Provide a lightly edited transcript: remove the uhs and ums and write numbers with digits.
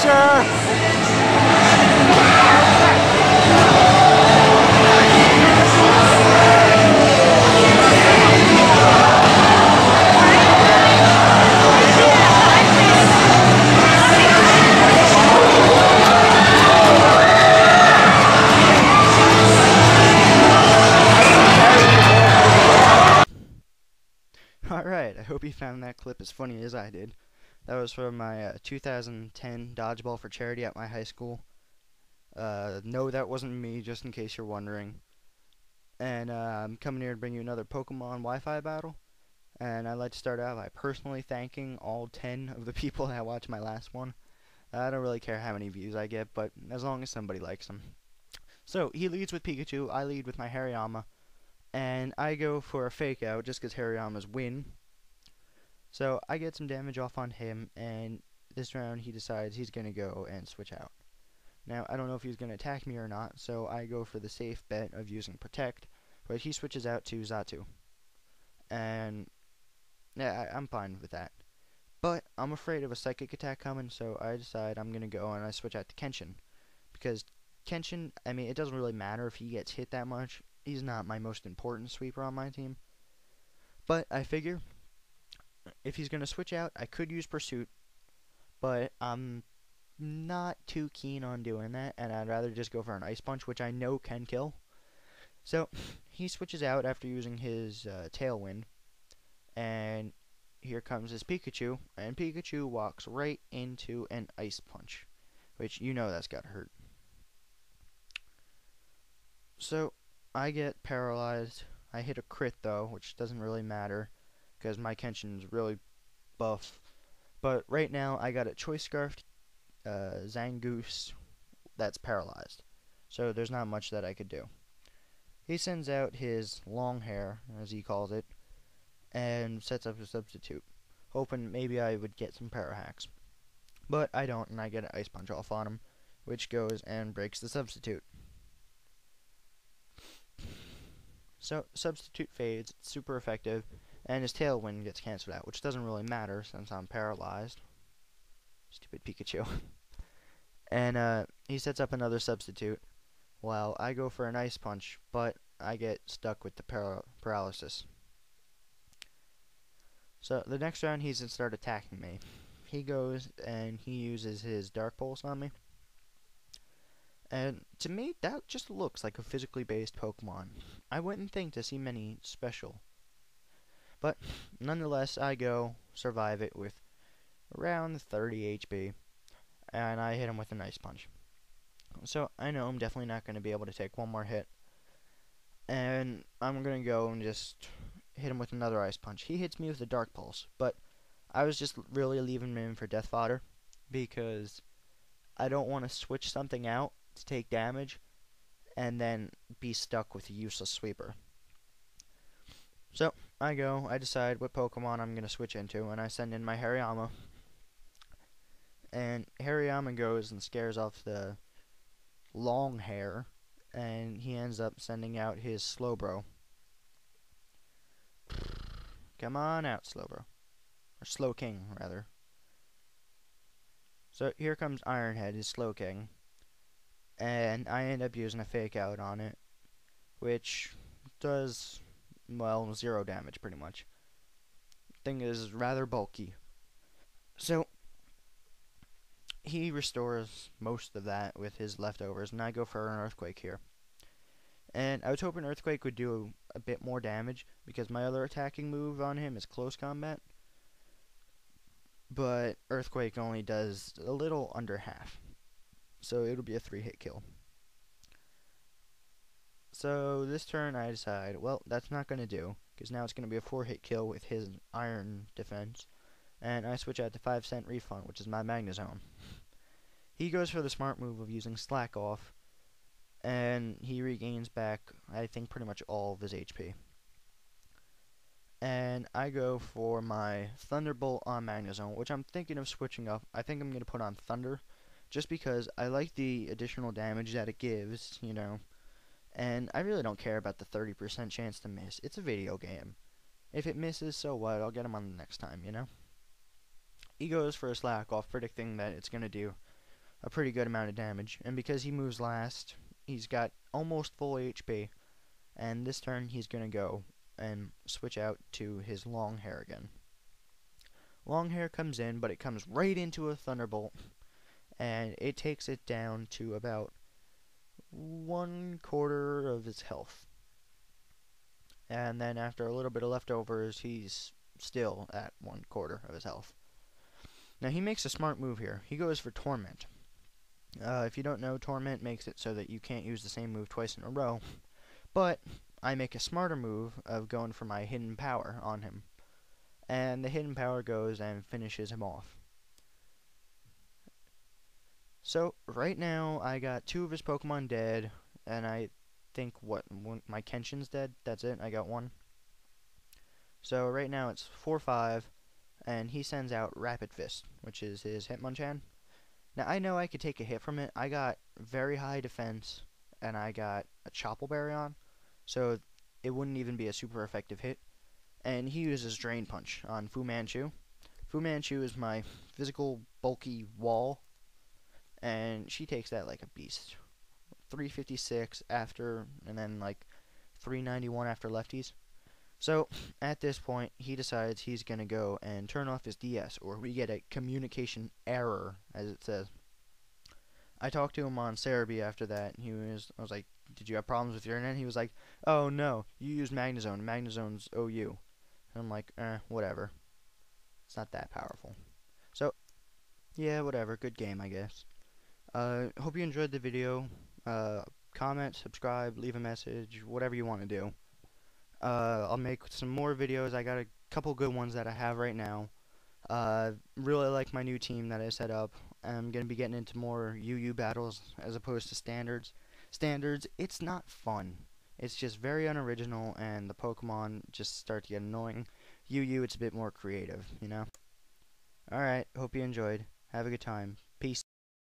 pressure! Alright, I hope you found that clip as funny as I did. That was from my 2010 Dodgeball for Charity at my high school. No, that wasn't me, just in case you're wondering. And I'm coming here to bring you another Pokemon Wi-Fi battle. And I'd like to start out by personally thanking all 10 of the people that watched my last one. I don't really care how many views I get, but as long as somebody likes them. So, he leads with Pikachu, I lead with my Hariyama. And I go for a fake out just because Hariyama's win. So I get some damage off on him, and this round he decides he's going to go and switch out. Now, I don't know if he's going to attack me or not, so I go for the safe bet of using Protect, but he switches out to Xatu. And yeah, I'm fine with that. But I'm afraid of a Psychic attack coming, so I decide I'm going to go and I switch out to Kenshin. Because Kenshin, I mean, it doesn't really matter if he gets hit that much. He's not my most important sweeper on my team. But I figure if he's going to switch out, I could use Pursuit. But I'm not too keen on doing that, and I'd rather just go for an Ice Punch, which I know can kill. So he switches out after using his Tailwind. And here comes his Pikachu. And Pikachu walks right into an Ice Punch, which you know that's got to hurt. So I get paralyzed. I hit a crit though, which doesn't really matter because my Kenshin's really buff. But right now I got a Choice Scarf, Zangoose that's paralyzed. So there's not much that I could do. He sends out his long hair, as he calls it, and sets up a substitute, hoping maybe I would get some power hacks. But I don't, and I get an Ice Punch off on him, which goes and breaks the substitute. So, substitute fades, it's super effective, and his Tailwind gets cancelled out, which doesn't really matter since I'm paralyzed. Stupid Pikachu. And he sets up another substitute, while I go for an Ice Punch, but I get stuck with the paralysis. So, the next round he's going to start attacking me. He goes and he uses his Dark Pulse on me. And to me, that just looks like a physically based Pokemon. I wouldn't think to see many special. But nonetheless, I go survive it with around 30 HP. And I hit him with an Ice Punch. So I know I'm definitely not going to be able to take one more hit. And I'm going to go and just hit him with another Ice Punch. He hits me with a Dark Pulse. But I was just really leaving him in for death fodder. Because I don't want to switch something out to take damage and then be stuck with a useless sweeper. So I decide what Pokemon I'm going to switch into, and I send in my Hariyama. And Hariyama goes and scares off the long hair, and he ends up sending out his Slowbro. Come on out, Slowbro. Or Slowking, rather. So here comes Ironhead, his Slowking. And I end up using a fake out on it, which does, well, 0 damage pretty much. Thing is rather bulky. So he restores most of that with his leftovers, and I go for an Earthquake here. And I was hoping Earthquake would do a bit more damage, because my other attacking move on him is Close Combat. But Earthquake only does a little under half. So it'll be a 3-hit kill. So this turn I decide, well, that's not going to do, because now it's going to be a 4-hit kill with his Iron defense. And I switch out to 5-cent Refund, which is my Magnezone. He goes for the smart move of using Slack Off, and he regains back, I think, pretty much all of his HP. And I go for my Thunderbolt on Magnezone, which I'm thinking of switching up. I think I'm going to put on Thunder, just because I like the additional damage that it gives, you know. And I really don't care about the 30% chance to miss. It's a video game. If it misses, so what? I'll get him on the next time, you know. He goes for a Slack Off, predicting that it's going to do a pretty good amount of damage. And because he moves last, he's got almost full HP. And this turn, he's going to go and switch out to his long hair again. Long hair comes in, but it comes right into a Thunderbolt. And it takes it down to about 1/4 of his health. And then after a little bit of leftovers, he's still at 1/4 of his health. Now he makes a smart move here. He goes for Torment. If you don't know, Torment makes it so that you can't use the same move twice in a row. But I make a smarter move of going for my Hidden Power on him. And the Hidden Power goes and finishes him off. So right now I got 2 of his Pokemon dead, and I think my Kenshin's dead. That's it. I got 1. So right now it's 4-5, and he sends out Rapid Fist, which is his Hitmonchan. Now I know I could take a hit from it. I got very high defense, and I got a Choppleberry on, so it wouldn't even be a super effective hit. And he uses Drain Punch on Fu Manchu. Fu Manchu is my physical bulky wall, and she takes that like a beast. 356 after, and then like 391 after lefties. So at this point, he decides he's gonna go and turn off his DS, or we get a communication error, as it says. I talked to him on Serebii after that, and I was like, "Did you have problems with your internet?" He was like, "Oh no, you use Magnezone. Magnezone's OU." And I'm like, whatever. It's not that powerful. So, yeah, whatever. Good game, I guess. Hope you enjoyed the video. Comment, subscribe, leave a message, whatever you want to do. I'll make some more videos. I got a couple good ones that I have right now. Really like my new team that I set up. I'm going to be getting into more UU battles as opposed to standards. Standards, it's not fun. It's just very unoriginal, and the Pokemon just start to get annoying. UU, it's a bit more creative, you know? Alright, hope you enjoyed. Have a good time. Peace.